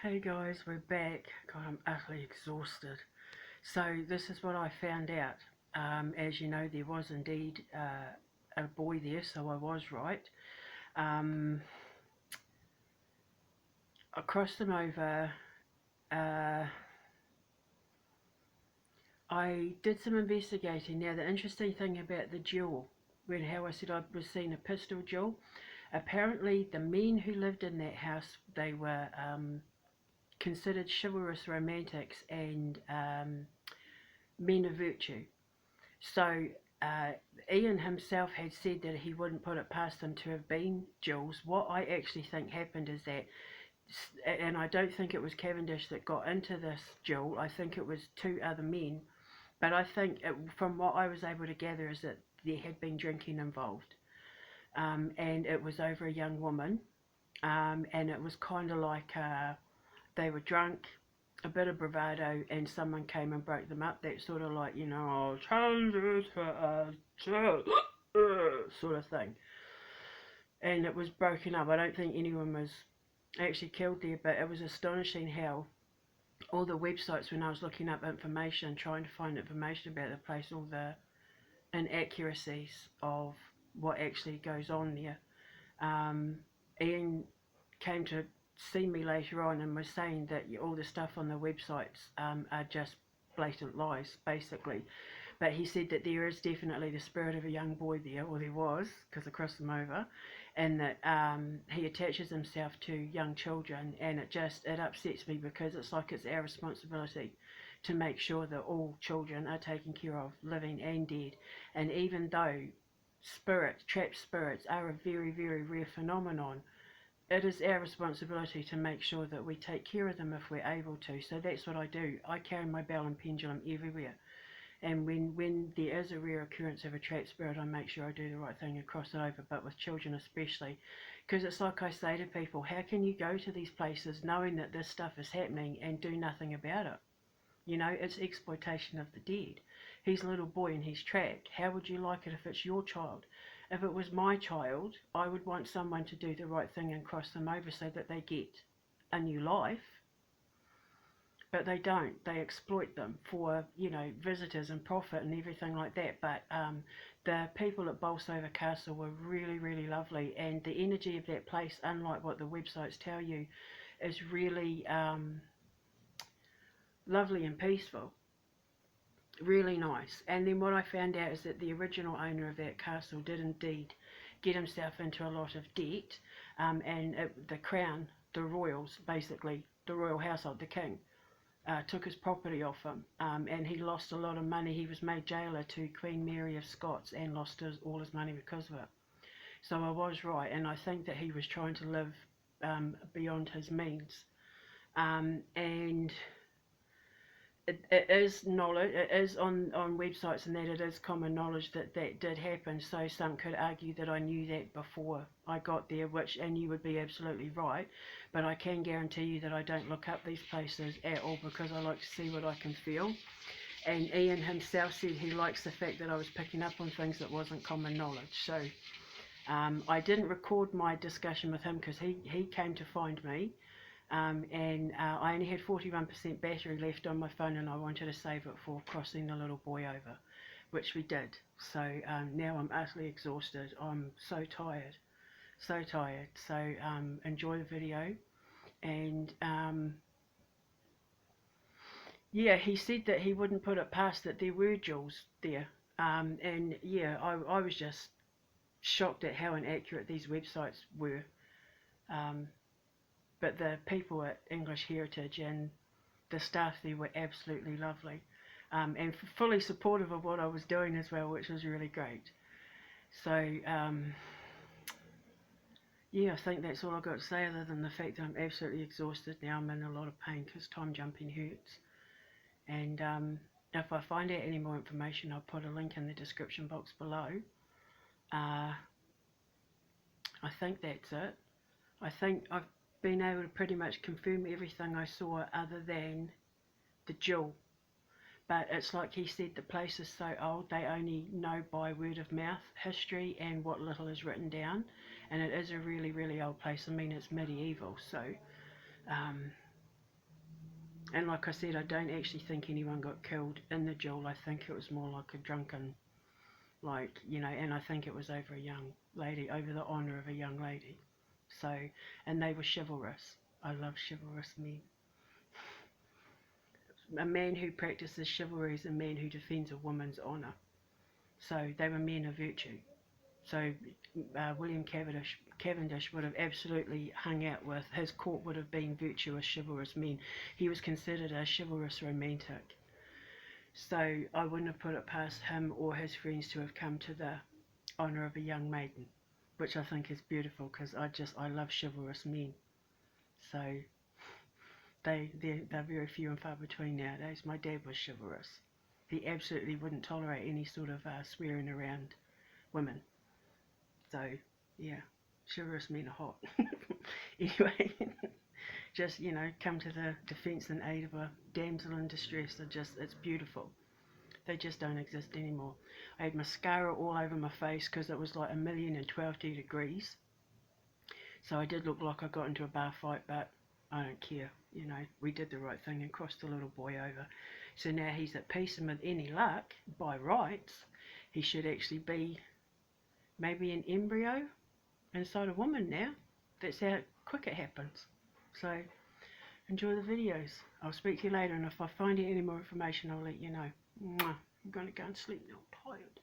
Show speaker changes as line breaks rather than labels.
Hey guys, we're back. God, I'm utterly exhausted. So this is what I found out. As you know, there was indeed a boy there, so I was right. Um, I crossed them over. Uh, I did some investigating. Now, the interesting thing about the duel, when how I said I was seeing a pistol duel, apparently the men who lived in that house, they were considered chivalrous romantics and men of virtue. So uh, Ian himself had said that he wouldn't put it past them to have been Jules. What I actually think happened is that, and I don't think it was Cavendish that got into this duel, I think it was two other men, but I think from what I was able to gather is that there had been drinking involved, and it was over a young woman, and it was kind of like they were drunk, a bit of bravado, and someone came and broke them up. That sort of like, oh, challenges for a sort of thing. And it was broken up. I don't think anyone was actually killed there, but it was astonishing how all the websites, when I was looking up information, trying to find information about the place, all the inaccuracies of what actually goes on there. Um, Ian came to see me later on and was saying that all the stuff on the websites are just blatant lies, basically. But he said that there is definitely the spirit of a young boy there, or there was, because I crossed them over, and that he attaches himself to young children, and it upsets me because it's like it's our responsibility to make sure that all children are taken care of, living and dead. And even though trapped spirits, are a very, very rare phenomenon, it is our responsibility to make sure that we take care of them if we're able to. So that's what I do. I carry my bell and pendulum everywhere. And when there is a rare occurrence of a trapped spirit, I make sure I do the right thing and cross it over, but with children especially. Because it's like I say to people, how can you go to these places knowing that this stuff is happening and do nothing about it? It's exploitation of the dead. He's a little boy and he's trapped. How would you like it if it's your child? If it was my child, I would want someone to do the right thing and cross them over so that they get a new life. But they don't. They exploit them for, visitors and profit and everything like that. But the people at Bolsover Castle were really, really lovely. And the energy of that place, unlike what the websites tell you, is really lovely and peaceful. Really nice. And then what I found out is that the original owner of that castle did indeed get himself into a lot of debt, and the crown, the royals, basically the royal household, the king, took his property off him, and he lost a lot of money. He was made jailer to Queen Mary of Scots and lost all his money because of it. So I was right, and I think that he was trying to live beyond his means, and it is knowledge. It is on websites and that it is common knowledge that that did happen. So some could argue that I knew that before I got there, and you would be absolutely right. But I can guarantee you that I don't look up these places at all because I like to see what I can feel. And Ian himself said he likes the fact that I was picking up on things that wasn't common knowledge. So I didn't record my discussion with him because he came to find me. And I only had 41% battery left on my phone and I wanted to save it for crossing the little boy over, which we did. So now I'm utterly exhausted. I'm so tired, so tired. So enjoy the video. And yeah, he said that he wouldn't put it past that there were jewels there. And yeah, I was just shocked at how inaccurate these websites were. Um, but the people at English Heritage and the staff there were absolutely lovely, and fully supportive of what I was doing as well, which was really great. So yeah, I think that's all I've got to say other than the fact that I'm absolutely exhausted now. I'm in a lot of pain because time jumping hurts. And if I find out any more information, I'll put a link in the description box below. I think that's it. I think I've been able to pretty much confirm everything I saw other than the jewel. But it's like he said, the place is so old, they only know by word of mouth history and what little is written down. And it is a really, really old place. I mean, it's medieval. So, um, And like I said, I don't actually think anyone got killed in the duel. I think it was more like a drunken, like, you know, and I think it was over a young lady, over the honour of a young lady. So, and they were chivalrous. I love chivalrous men. A man who practices chivalry is a man who defends a woman's honour. So they were men of virtue. So William Cavendish would have absolutely hung out with, his court would have been virtuous, chivalrous men. He was considered a chivalrous romantic. So I wouldn't have put it past him or his friends to have come to the honour of a young maiden, which I think is beautiful because I love chivalrous men. So they're very few and far between nowadays. My dad was chivalrous. He absolutely wouldn't tolerate any sort of swearing around women. So yeah, chivalrous men are hot. Anyway, just, you know, come to the defence and aid of a damsel in distress. It's beautiful. They just don't exist anymore. I had mascara all over my face because it was like 1,012 degrees. So I did look like I got into a bar fight, but I don't care. You know, we did the right thing and crossed the little boy over. So now he's at peace, and with any luck, by rights, he should actually be maybe an embryo inside a woman now. That's how quick it happens. So enjoy the videos. I'll speak to you later, and if I find any more information, I'll let you know. Mwah. I'm going to go and sleep now. I'm tired.